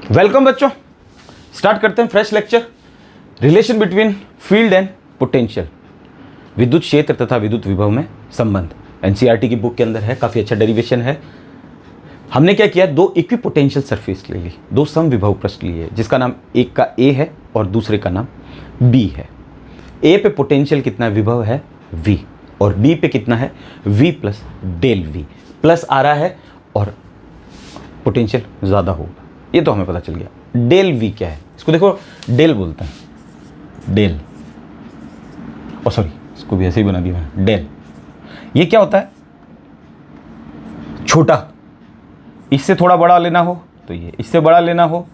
Welcome बच्चों, start करते हैं fresh lecture. Relation between field and potential, विद्युत क्षेत्र तथा विद्युत विभव में संबंध। एनसीईआरटी की बुक के अंदर है, काफ़ी अच्छा डेरिवेशन है। हमने क्या किया, दो इक्विपोटेंशियल सरफेस ले ली, दो सम विभव पृष्ठ लिए, जिसका नाम एक का ए है और दूसरे का नाम बी है। ए पे पोटेंशियल कितना है, विभव है वी, और बी पे कितना है, V plus del V. Plus आ रहा है और पोटेंशियल ज़्यादा होगा, ये तो हमें पता चल गया। डेल वी क्या है, इसको देखो डेल बोलते हैं, डेल, और सॉरी इसको भी ऐसे ही बना दिया मैंने, डेल। ये क्या होता है, छोटा, इससे थोड़ा बड़ा लेना हो तो ये, इससे बड़ा लेना हो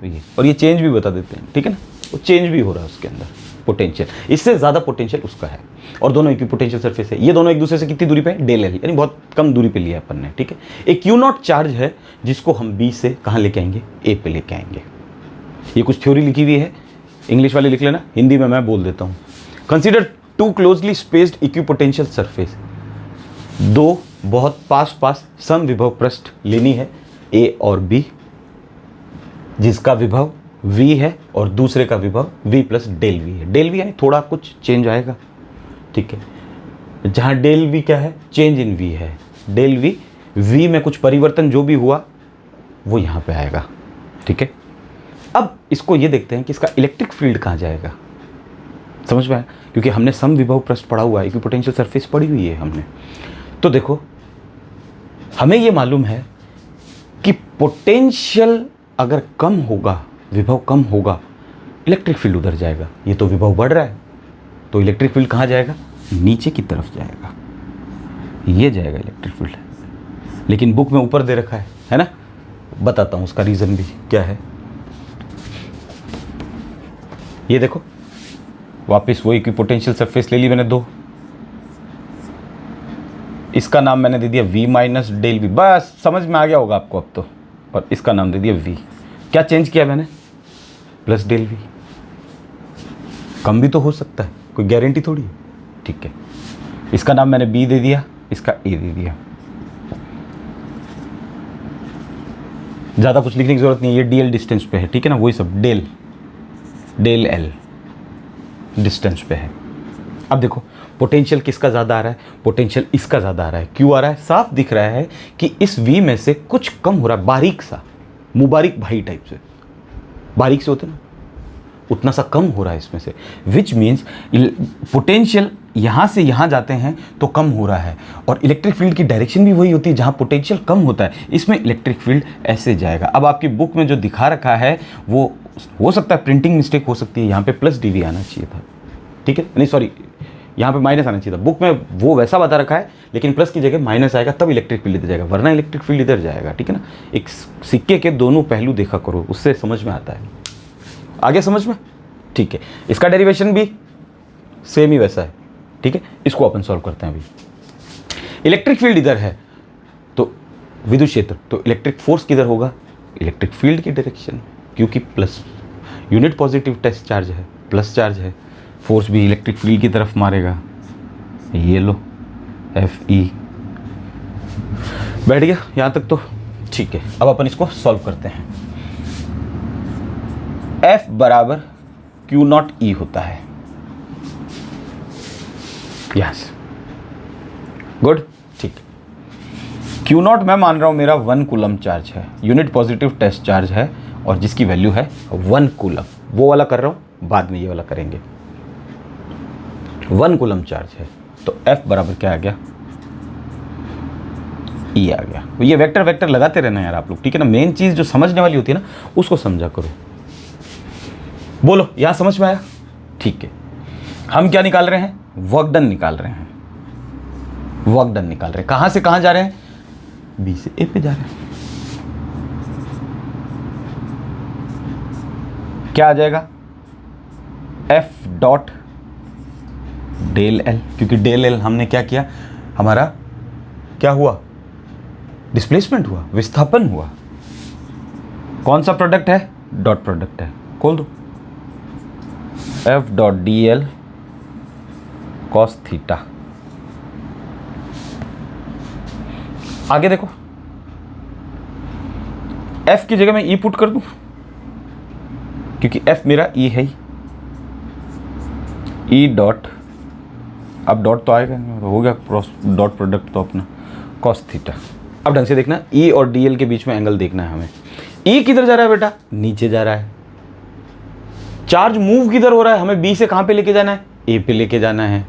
तो ये, और ये चेंज भी बता देते हैं, ठीक है ना, वो चेंज भी हो रहा है उसके अंदर पोटेंशियल, इससे ज़्यादा पोटेंशियल उसका है, और दोनों इक्विपोटेंशियल सरफेस है। ये दोनों एक दूसरे से कितनी दूरी पे है, डेल एल, यानी बहुत कम दूरी पे लिया है अपन ने, ठीक है। एक क्यू नॉट चार्ज है जिसको हम बी से कहाँ लेके आएंगे, ए पे लेके आएंगे। ये कुछ थ्योरी लिखी हुई है, इंग्लिश वाले लिख लेना, हिंदी में मैं बोल देता हूँ। Consider two closely spaced equipotential surface, दो बहुत पास पास सम विभव पृष्ठ लेनी है, ए और बी, जिसका विभव v है और दूसरे का विभव v प्लस डेल वी है। डेल वी यानी थोड़ा कुछ चेंज आएगा, ठीक है। जहाँ डेल वी क्या है, चेंज इन v है, डेल वी, v में कुछ परिवर्तन जो भी हुआ वो यहाँ पे आएगा, ठीक है। अब इसको ये देखते हैं कि इसका इलेक्ट्रिक फील्ड कहाँ जाएगा, समझ में आया, क्योंकि हमने सम विभव पृष्ठ पढ़ा हुआ है, इक्विपोटेंशियल सरफेस पढ़ी हुई है हमने। तो देखो हमें ये मालूम है कि पोटेंशियल अगर कम होगा, विभव कम होगा, इलेक्ट्रिक फील्ड उधर जाएगा। ये तो विभव बढ़ रहा है तो इलेक्ट्रिक फील्ड कहाँ जाएगा, नीचे की तरफ जाएगा, ये जाएगा इलेक्ट्रिक फील्ड। लेकिन बुक में ऊपर दे रखा है ना, बताता हूँ उसका रीज़न भी क्या है। ये देखो वापस वो इक्विपोटेंशियल सरफेस ले ली मैंने दो, इसका नाम मैंने दे दिया v माइनस डेल वी, बस समझ में आ गया होगा आपको अब तो। और इसका नाम दे दिया v, क्या चेंज किया मैंने, प्लस डेल वी। कम भी तो हो सकता है, कोई गारंटी थोड़ी है, ठीक है। इसका नाम मैंने b दे दिया, इसका a दे दिया। ज़्यादा कुछ लिखने की ज़रूरत नहीं है, ये dl डिस्टेंस पे है, ठीक है ना, वही सब डेल l डिस्टेंस पे है। अब देखो पोटेंशियल किसका ज़्यादा आ रहा है, पोटेंशियल इसका ज़्यादा आ रहा है। क्यों आ रहा है, साफ दिख रहा है कि इस v में से कुछ कम हो रहा है, बारीक सा, मुबारक भाई टाइप से, बारीक से होते ना, उतना सा कम हो रहा है इसमें से, विच मीन्स पोटेंशियल यहाँ से यहाँ जाते हैं तो कम हो रहा है, और इलेक्ट्रिक फील्ड की डायरेक्शन भी वही होती है, जहाँ पोटेंशियल कम होता है इसमें इलेक्ट्रिक फील्ड ऐसे जाएगा। अब आपकी बुक में जो दिखा रखा है वो हो सकता है प्रिंटिंग मिस्टेक हो सकती है, यहाँ पे प्लस डी वी आना चाहिए था, ठीक है, नहीं सॉरी यहाँ पे माइनस आना चाहिए था। बुक में वो वैसा बता रखा है, लेकिन प्लस की जगह माइनस आएगा तब इलेक्ट्रिक फील्ड इधर जाएगा, वरना इलेक्ट्रिक फील्ड इधर जाएगा, ठीक है ना। एक सिक्के के दोनों पहलू देखा करो, उससे समझ में आता है। आगे समझ में, ठीक है। इसका डेरिवेशन भी सेम ही वैसा है, ठीक है। इसको अपन सॉल्व करते हैं अभी। इलेक्ट्रिक फील्ड इधर है तो विद्युत क्षेत्र, तो इलेक्ट्रिक फोर्स किधर होगा, इलेक्ट्रिक फील्ड की डायरेक्शन, क्योंकि plus unit positive test charge है, प्लस चार्ज है, फोर्स भी इलेक्ट्रिक फील्ड की तरफ मारेगा। ये लो एफ ई, बैठ गया यहाँ तक तो, ठीक है। अब अपन इसको सॉल्व करते हैं। F बराबर क्यू नॉट ई होता है, यस गुड, ठीक। क्यू नॉट मैं मान रहा हूं मेरा 1 कूलम चार्ज है, यूनिट पॉजिटिव टेस्ट चार्ज है, और जिसकी वैल्यू है 1 कूलम। वो वाला कर रहा हूं, बाद में ये वाला करेंगे। 1 कूलम चार्ज है तो F बराबर क्या आ गया, E आ गया। तो ये वेक्टर वेक्टर लगाते रहना यार आप लोग, ठीक है ना। मेन चीज़ जो समझने वाली होती है ना, उसको समझा करो। बोलो यहाँ समझ में आया, ठीक है। हम क्या निकाल रहे हैं, वर्क डन निकाल रहे हैं, वर्क डन निकाल रहे हैं। कहाँ से कहाँ जा रहे हैं, B से A पे जा रहे हैं। क्या आ जाएगा, F डॉट डेल एल, क्योंकि डेल एल हमने क्या किया, हमारा क्या हुआ, डिस्प्लेसमेंट हुआ, विस्थापन हुआ। कौन सा प्रोडक्ट है, डॉट प्रोडक्ट है, खोल दो, F dot D L cos theta. आगे देखो, F की जगह मैं E पुट कर दूं, क्योंकि एफ मेरा ई है ही, ई डॉट, अब डॉट तो आएगा नहीं, हो गया क्रॉस डॉट प्रोडक्ट तो अपना कॉस थीटा। अब ढंग से देखना, ई और डी एल के बीच में एंगल देखना है हमें। ई किधर जा रहा है बेटा? नीचे जा रहा है। चार्ज मूव किधर हो रहा है? हमें बी से कहाँ पे लेके जाना है? ए पे लेके जाना है।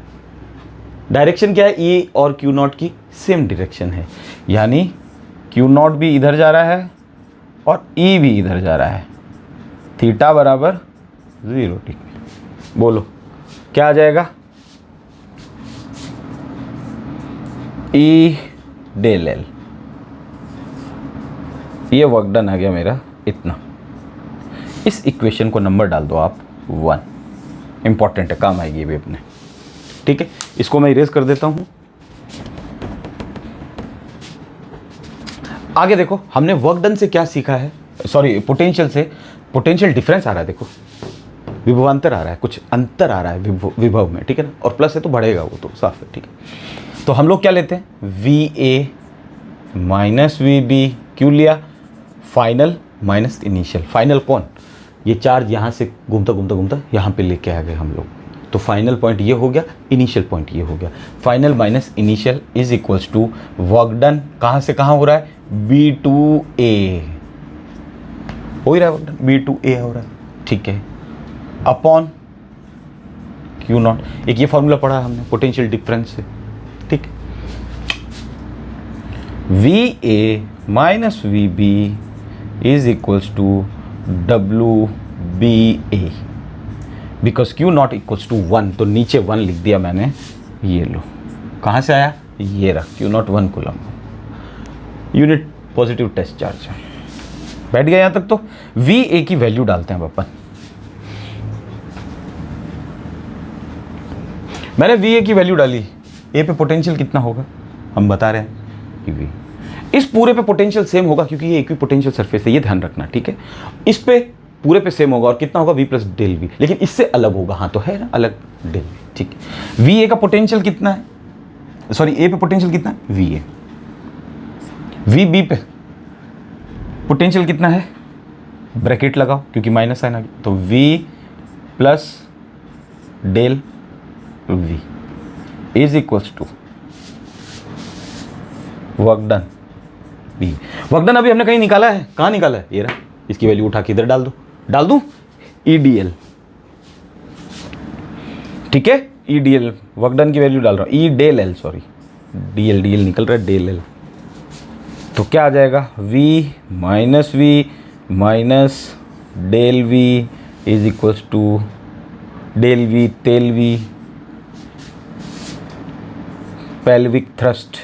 डायरेक्शन क्या है? ई और क्यू नॉट की सेम डायरेक्शन है, यानी क्यू नॉट भी इधर जा रहा है और ई भी इधर जा रहा है। थीटा बराबर 0 डिग्री। बोलो क्या आ जाएगा? E del L. ये वर्क डन आ गया मेरा इतना। इस इक्वेशन को नंबर डाल दो आप 1। इंपॉर्टेंट है, काम आएगी ये भी अपने। ठीक है, इसको मैं इरेज कर देता हूं। आगे देखो, हमने वर्क डन से क्या सीखा है, सॉरी पोटेंशियल से। पोटेंशियल डिफरेंस आ रहा है, देखो विभवांतर आ रहा है, कुछ अंतर आ रहा है विभव में, ठीक है ना, और प्लस है तो बढ़ेगा, वो तो साफ है। ठीक है, तो हम लोग क्या लेते हैं? V A minus V B. क्यों लिया? Final minus initial. फाइनल कौन? ये चार्ज यहाँ से घूमता घूमता घूमता यहाँ पे लेके आ गए हम लोग, तो फाइनल पॉइंट ये हो गया, इनिशियल पॉइंट ये हो गया। Final minus initial is equals to work done कहाँ से कहाँ हो रहा है? बी टू ए हो ही रहा है, वर्क डन बी टू ए हो रहा है। ठीक है, अपॉन क्यू नॉट। एक ये फॉर्मूला पढ़ा हमने पोटेंशियल डिफरेंस से। ठीक, V A minus V B is equals to W B A. Because Q not equals to 1, तो नीचे 1 लिख दिया मैंने। ये लो, कहाँ से आया? ये रहा, Q not 1 coulomb, unit positive test charge. बैठ गया यहाँ तक। तो वी ए की वैल्यू डालते हैं अपन। मैंने वी ए की वैल्यू डाली, ए पे पोटेंशियल कितना होगा हम बता रहे हैं कि वी। इस पूरे पे पोटेंशियल सेम होगा क्योंकि ये इक्वी पोटेंशियल सरफेस है, ये ध्यान रखना। ठीक है, इस पे पूरे पे सेम होगा और कितना होगा? वी प्लस डेल वी, लेकिन इससे अलग होगा। हाँ तो है ना, अलग डेल वी। ठीक है, वी ए का पोटेंशियल कितना है? सॉरी, ए पे पोटेंशियल कितना है? V A. वी बी पे पोटेंशियल कितना है? ब्रैकेट लगाओ क्योंकि माइनस साइन आ गया, तो V plus del V is equals to work done B. Work done अभी हमने कहीं निकाला है, कहाँ निकाला है? ये रहा, इसकी वैल्यू उठा के इधर डाल दूं ई डी एल। ठीक है, E D L work done की वैल्यू डाल रहा हूँ, E del L, sorry D L निकल रहा है, डेल एल। तो क्या आ जाएगा? V minus del V is equals to del V del V pelvic thrust.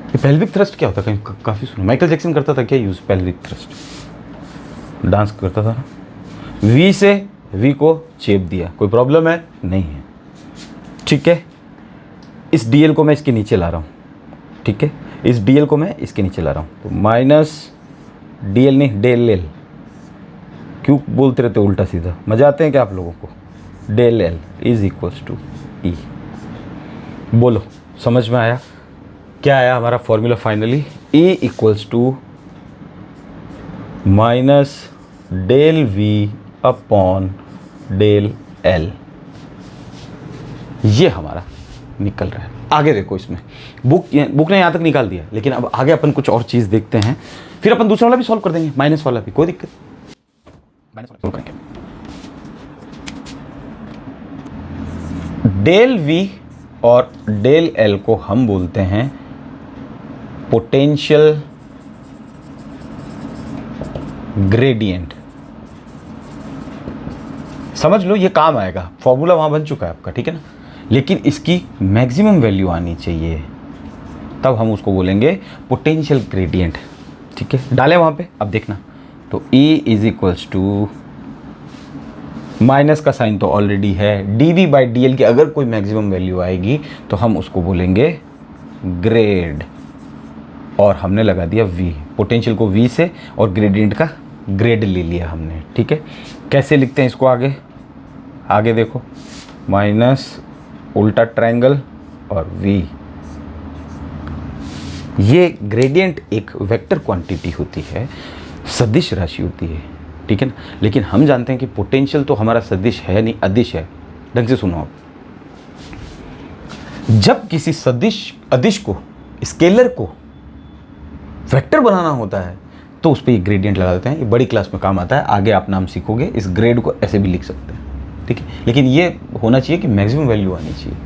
ये पेल्विक थ्रस्ट क्या होता है? कहीं काफ़ी सुना, माइकल जैक्सन करता था क्या यूज़ पेल्विक थ्रस्ट, डांस करता था ना। वी से वी को चेप दिया, कोई प्रॉब्लम है? नहीं है। ठीक है, इस डी एल को मैं इसके नीचे ला रहा हूँ। ठीक है, इस डी एल को मैं इसके नीचे ला रहा हूँ, तो माइनस डी एल नहीं डेल एल। क्यों बोलते रहते उल्टा सीधा, मज़ा आते हैं क्या आप लोगों को? Del L is equals to E. बोलो समझ में आया? क्या आया हमारा formula finally? A equals to minus del V upon del L. ये हमारा निकल रहा है। आगे देखो, इसमें बुक ने यहाँ तक निकाल दिया, लेकिन अब आगे अपन कुछ और चीज़ देखते हैं, फिर अपन दूसरा वाला भी सॉल्व कर देंगे, माइनस वाला भी, कोई दिक्कत। माइनस वाला सॉल्व करेंगे। डेल वी और डेल एल को हम बोलते हैं पोटेंशियल ग्रेडियंट। समझ लो, ये काम आएगा, फॉर्मूला वहां बन चुका है आपका, ठीक है ना, लेकिन इसकी मैक्सिमम वैल्यू आनी चाहिए, तब हम उसको बोलेंगे पोटेंशियल ग्रेडियंट। ठीक है, डालें वहां पे, अब देखना, तो E is equals to, minus का साइन तो ऑलरेडी है, dv बाई डी एल की अगर कोई मैक्सिमम वैल्यू आएगी तो हम उसको बोलेंगे ग्रेड, और हमने लगा दिया v, पोटेंशियल को v से और ग्रेडियंट का ग्रेड ले लिया हमने। ठीक है, कैसे लिखते हैं इसको? आगे देखो, माइनस उल्टा ट्रायंगल और v। ये ग्रेडियंट एक वेक्टर क्वांटिटी होती है, सदिश राशि होती है। ठीक है ना। लेकिन हम जानते हैं कि पोटेंशियल तो हमारा सदिश है नहीं, अदिश है। ढंग से सुनो आप, जब किसी सदिश अदिश को, स्केलर को वेक्टर बनाना होता है तो उस पर ये ग्रेडियंट लगा देते हैं। ये बड़ी क्लास में काम आता है, आगे आप नाम सीखोगे। इस ग्रेड को ऐसे भी लिख सकते हैं, ठीक है। लेकिन ये होना चाहिए कि मैक्सिमम वैल्यू आनी चाहिए।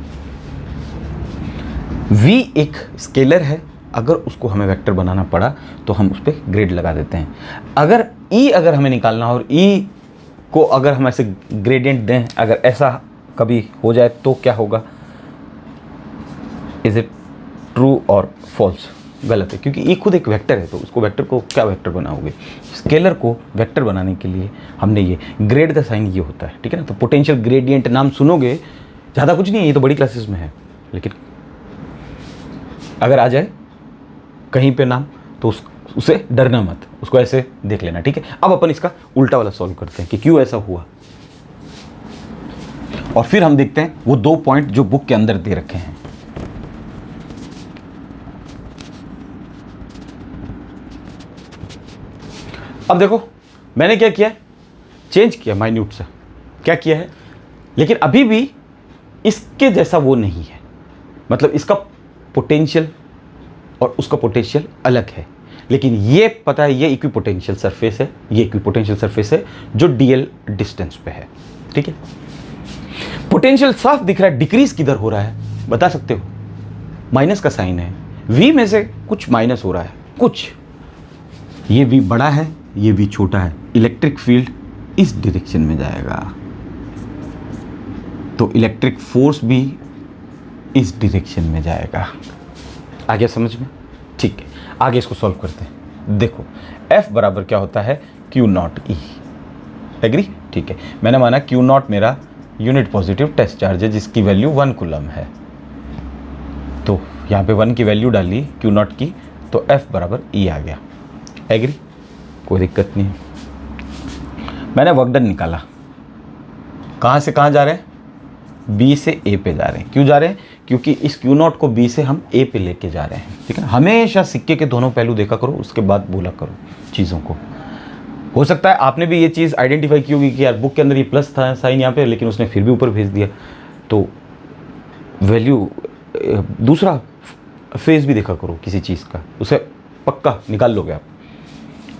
v एक स्केलर है, अगर उसको हमें वेक्टर बनाना पड़ा तो हम उस पर ग्रेड लगा देते हैं। अगर अगर हमें निकालना हो और को अगर हम ऐसे ग्रेडियंट दें, अगर ऐसा कभी हो जाए तो क्या होगा? इज इट ट्रू और फॉल्स? गलत है, क्योंकि खुद एक वेक्टर है, तो उसको वेक्टर को क्या वेक्टर बनाओगे? स्केलर को वेक्टर बनाने के लिए हमने ये ग्रेड का साइन ये होता है, ठीक है ना। तो पोटेंशियल ग्रेडियंट नाम सुनोगे, ज़्यादा कुछ नहीं है, ये तो बड़ी क्लासेस में है। लेकिन अगर आ जाए कहीं पे नाम तो उसे डरना मत, उसको ऐसे देख लेना, ठीक है। अब अपन इसका उल्टा वाला सॉल्व करते हैं कि क्यों ऐसा हुआ, और फिर हम देखते हैं वो 2 पॉइंट जो बुक के अंदर दे रखे हैं। अब देखो मैंने क्या किया, चेंज किया माइन्यूट से, क्या किया है, लेकिन अभी भी इसके जैसा वो नहीं है। मतलब इसका पोटेंशियल और उसका पोटेंशियल अलग है, लेकिन ये पता है ये इक्विपोटेंशियल सरफेस है, ये इक्विपोटेंशियल सरफेस है जो डीएल डिस्टेंस पे है, ठीक है। पोटेंशियल साफ दिख रहा है, डिक्रीज किधर हो रहा है बता सकते हो? माइनस का साइन है, वी में से कुछ माइनस हो रहा है, कुछ ये वी बड़ा है, ये वी छोटा है। इलेक्ट्रिक फील्ड इस डायरेक्शन में जाएगा, तो इलेक्ट्रिक फोर्स भी इस डायरेक्शन में जाएगा। आ गया समझ में? ठीक है, आगे इसको सॉल्व करते हैं। देखो F बराबर क्या होता है, Q नॉट E। एग्री? ठीक है, मैंने माना Q नॉट मेरा यूनिट पॉजिटिव टेस्ट चार्ज है जिसकी वैल्यू 1 कूलम है, तो यहाँ पे 1 की वैल्यू डाली Q नॉट की, तो F बराबर E आ गया। एग्री? कोई दिक्कत नहीं। मैंने वर्क डन निकाला, कहाँ से कहाँ जा रहे हैं? B से A पे जा रहे हैं। क्यों जा रहे हैं? क्योंकि इस Q नॉट को B से हम A पे लेके जा रहे हैं, ठीक है। हमेशा सिक्के के दोनों पहलू देखा करो, उसके बाद बोला करो चीज़ों को। हो सकता है आपने भी ये चीज़ आइडेंटिफाई की होगी कि यार बुक के अंदर ये प्लस था साइन यहाँ पे, लेकिन उसने फिर भी ऊपर भेज दिया, तो वैल्यू दूसरा फेज भी देखा करो किसी चीज़ का, उसे पक्का निकाल लोगे आप।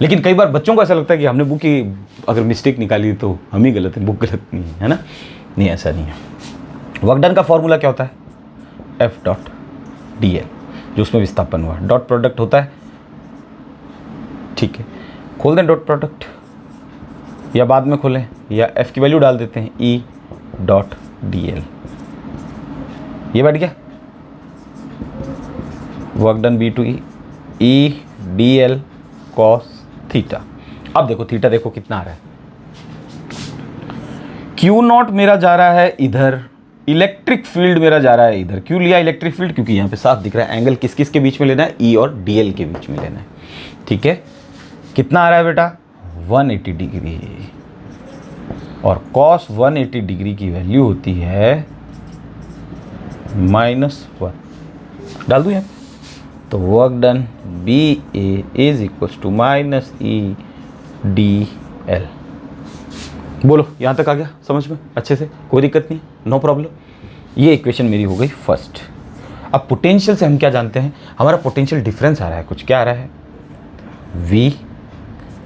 लेकिन कई बार बच्चों को ऐसा लगता है कि हमने बुक की अगर मिस्टेक निकाली तो हम ही गलत हैं, बुक गलत नहीं है ना। नहीं, ऐसा नहीं है। वर्क डन का फॉर्मूला क्या होता है? F डॉट डी एल, जो उसमें विस्थापन हुआ, डॉट प्रोडक्ट होता है, ठीक है। खोल दें डॉट प्रोडक्ट, या बाद में खोलें, या F की वैल्यू डाल देते हैं, E डॉट डी एल। ये बैठ गया work done B to E D L cos theta. अब देखो थीटा देखो कितना आ रहा है, Q नॉट मेरा जा रहा है इधर, इलेक्ट्रिक फील्ड मेरा जा रहा है इधर। क्यों लिया इलेक्ट्रिक फील्ड? क्योंकि यहाँ पे साफ दिख रहा है एंगल किस किस के बीच में लेना है, E और DL के बीच में लेना है, ठीक है। कितना आ रहा है बेटा? 180 डिग्री, और cos 180 डिग्री की वैल्यू होती है -1। डाल दूँ यहाँ पे? तो work done BA is equals to -E/dl। बोलो यहाँ तक आ गया समझ में अच्छे से? कोई दिक्कत नहीं, नो प्रॉब्लम। ये इक्वेशन मेरी हो गई फर्स्ट। अब पोटेंशियल से हम क्या जानते हैं? हमारा पोटेंशियल डिफरेंस आ रहा है कुछ, क्या आ रहा है? V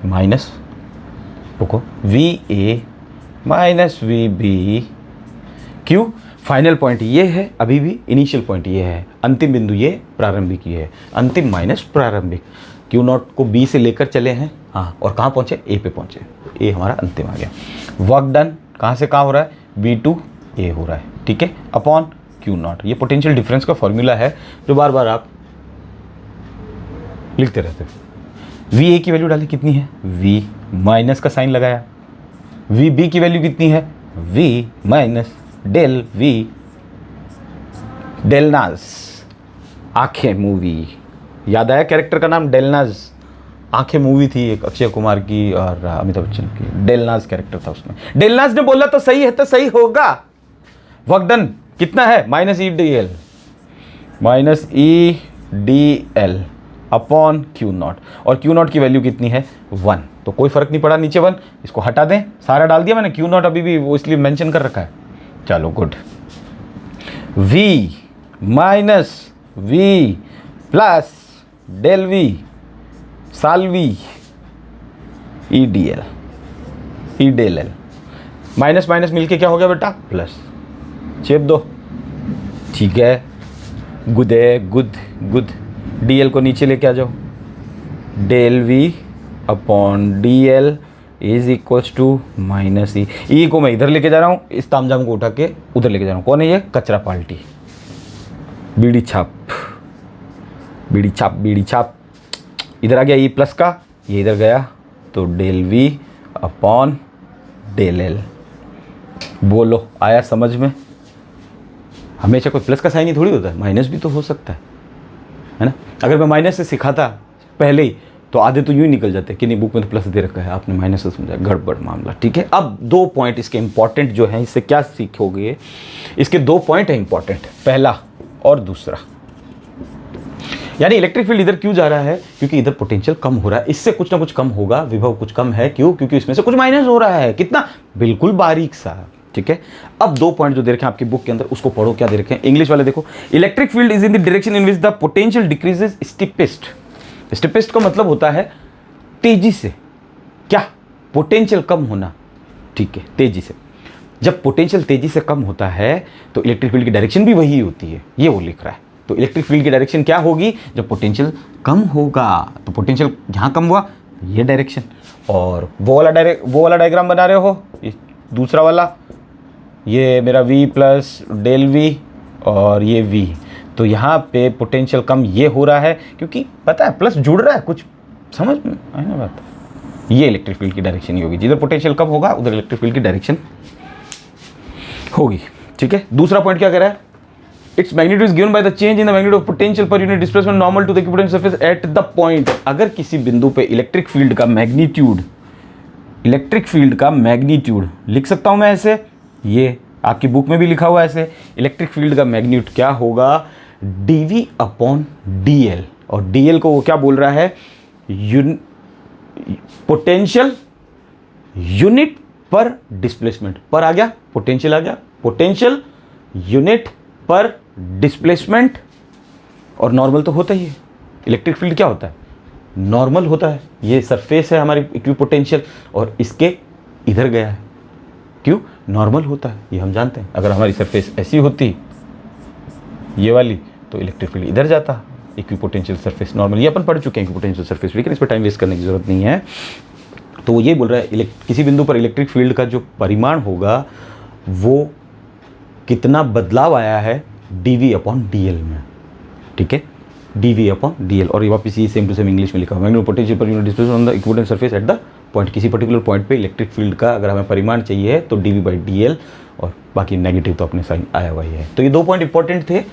माइनस, रुको, VA माइनस VB। क्यों? फाइनल पॉइंट ये है, अभी भी इनिशियल पॉइंट ये है, अंतिम बिंदु ये, प्रारंभिक ये है, अंतिम माइनस प्रारंभिक। Q नॉट को B से लेकर चले हैं, हाँ, और कहाँ पहुँचे? A पे पहुँचे, A हमारा अंतिम आ गया। वर्क डन कहाँ से कहाँ हो रहा है? B टू A हो रहा है, ठीक है, अपॉन Q नॉट। ये पोटेंशियल डिफरेंस का फॉर्मूला है जो बार बार आप लिखते रहते हो। VA की वैल्यू डाली कितनी है? V माइनस का साइन लगाया। VB की वैल्यू कितनी है? V minus del V। डेलनाज आंखें मूवी, याद आया कैरेक्टर का नाम? डेलनाज। आंखें मूवी थी एक अक्षय कुमार की और अमिताभ बच्चन की, डेलनाज कैरेक्टर था उसमें। डेलनाज ने बोला तो सही है तो सही होगा। वर्क डन कितना है? -E/dl, -E/dl upon Q not, और Q नॉट की वैल्यू कितनी है? 1। तो तो कोई फ़र्क नहीं पड़ा, नीचे 1, इसको हटा दें, सारा डाल दिया मैंने, क्यू नॉट अभी भी वो इसलिए मेंशन कर रखा है। चलो good, v minus v plus del v साल v E D L, E del L, minus minus मिलके क्या हो गया बेटा, प्लस, चेप दो, ठीक है, गुड है, गुड गुड। डी एल को नीचे लेके आ जाओ, del V upon D L is equals to minus E. E को मैं इधर लेके जा रहा हूँ, इस तामझाम को उठा के उधर लेके जा रहा हूँ। कौन है ये, कचरा पार्टी, बीड़ी छाप, बीड़ी छाप, बीड़ी छाप। इधर आ गया ई प्लस का, ये इधर गया, तो del V upon del L. बोलो आया समझ में? हमेशा कोई प्लस का साइन ही थोड़ी होता है, माइनस भी तो हो सकता है ना। अगर मैं माइनस से सिखाता पहले ही तो आधे तो यूँ ही निकल जाते कि नहीं बुक में तो प्लस दे रखा है, आपने माइनस से समझा, गड़बड़ मामला। ठीक है, अब 2 पॉइंट इसके इंपॉर्टेंट जो हैं, इससे क्या सीखोगे, इसके 2 पॉइंट हैं इंपॉर्टेंट, पहला और दूसरा। यानी इलेक्ट्रिक फील्ड इधर क्यों जा रहा है, क्योंकि इधर पोटेंशियल कम हो रहा है, इससे कुछ ना कुछ कम होगा, विभव कुछ कम है, क्यों, क्योंकि इसमें से कुछ माइनस हो रहा है, कितना, बिल्कुल बारीक सा। ठीक है, अब 2 पॉइंट जो दे रखे हैं आपकी बुक के अंदर, उसको पढ़ो। क्या दे रखे हैं, इंग्लिश वाले देखो, electric field is in the direction in which the potential decreases steepest. Steepest का मतलब होता है तेजी से, क्या, पोटेंशियल कम होना। ठीक है, तेजी से, जब पोटेंशियल तेजी से कम होता है तो इलेक्ट्रिक फील्ड की डायरेक्शन भी वही होती है, ये वो लिख रहा है। तो इलेक्ट्रिक फील्ड की डायरेक्शन क्या होगी, जब पोटेंशियल कम होगा, तो पोटेंशियल यहाँ कम हुआ, ये डायरेक्शन। और वो वाला डायग्राम बना रहे हो, ये दूसरा वाला, ये मेरा v प्लस डेल वी और ये v, तो यहाँ पे पोटेंशियल कम ये हो रहा है, क्योंकि पता है प्लस जुड़ रहा है, कुछ समझ में आए ना बात। ये इलेक्ट्रिक फील्ड की डायरेक्शन ही होगी, जिधर पोटेंशियल कम होगा उधर इलेक्ट्रिक फील्ड की डायरेक्शन होगी। ठीक है, दूसरा पॉइंट क्या कह रहा है, it's magnitude is given by the change in the magnitude of potential per unit displacement normal to the equipotential surface at the point. अगर किसी बिंदु पे इलेक्ट्रिक फील्ड का मैग्नीट्यूड, इलेक्ट्रिक फील्ड का मैग्नीट्यूड लिख सकता हूं मैं ऐसे, ये आपकी बुक में भी लिखा हुआ है ऐसे, इलेक्ट्रिक फील्ड का मैग्नीट्यूड क्या होगा, dv अपॉन dl। और dl को वो क्या बोल रहा है, पोटेंशियल यूनिट पर डिस्प्लेसमेंट, पर आ गया, पोटेंशियल आ गया, पोटेंशियल यूनिट पर डिस्प्लेसमेंट। और नॉर्मल तो होता ही है, इलेक्ट्रिक फील्ड क्या होता है, नॉर्मल होता है। ये सरफेस है हमारी इक्विपोटेंशियल और इसके इधर गया है, क्यों, नॉर्मल होता है, ये हम जानते हैं। अगर हमारी सरफेस ऐसी होती ये वाली, तो इलेक्ट्रिक फील्ड इधर जाता, इक्विपोटेंशियल सरफेस नॉर्मल, ये अपन पढ़ चुके हैं इक्विपोटेंशियल सरफेस, लेकिन इस पर टाइम वेस्ट करने की जरूरत नहीं है। तो वो ये बोल रहा है किसी बिंदु पर इलेक्ट्रिक फील्ड का जो परिमाण होगा वो कितना बदलाव आया है dv अपॉन dl में। ठीक है, dv अपॉन dl, और ये वापस ये सेम टू सेम इंग्लिश में लिखा हुआ, magnetic potential per unit displacement on the equipotential surface at the point. किसी पर्टिकुलर पॉइंट पे इलेक्ट्रिक फील्ड का अगर हमें परिमाण चाहिए तो dv बाई dl, और बाकी नेगेटिव तो अपने साइन आया हुआ ही है। तो ये 2 पॉइंट इंपॉर्टेंट थे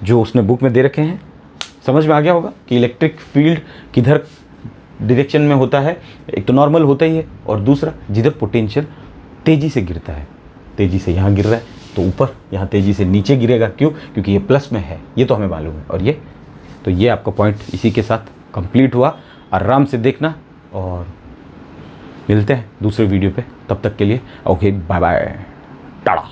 जो उसने बुक में दे रखे हैं। समझ में आ गया होगा कि इलेक्ट्रिक फील्ड किधर डायरेक्शन में होता है, एक तो नॉर्मल होता ही है, और दूसरा जिधर पोटेंशियल तेज़ी से गिरता है, तेज़ी से यहाँ गिर रहा है तो ऊपर, यहाँ तेज़ी से नीचे गिरेगा, क्यों, क्योंकि ये प्लस में है, ये तो हमें मालूम है। और ये तो ये आपका पॉइंट इसी के साथ कंप्लीट हुआ। आराम से देखना और मिलते हैं दूसरे वीडियो पे, तब तक के लिए ओके, बाय बाय, टाटा।